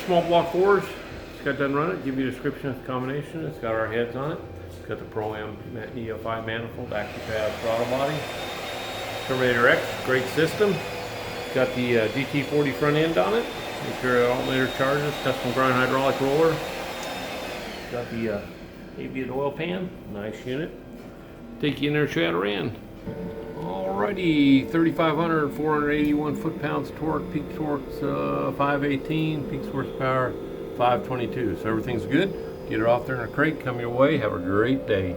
small block 4s. Just got done running it. Give you a description of the combination. It's got our heads on it. It's got the Pro-Am EFI manifold, Accufab throttle body. Terminator X, great system. It's got the GT40 front end on it. Make sure the alternator charges. Custom grind hydraulic roller. It's got the Aviaid Oil pan. Nice unit. Take you in there and show you how to ran. Alrighty, 3,500, 481 foot-pounds torque, peak torque's 518, peak horsepower 522. So everything's good. Get her off there in a crate, come your way. Have a great day.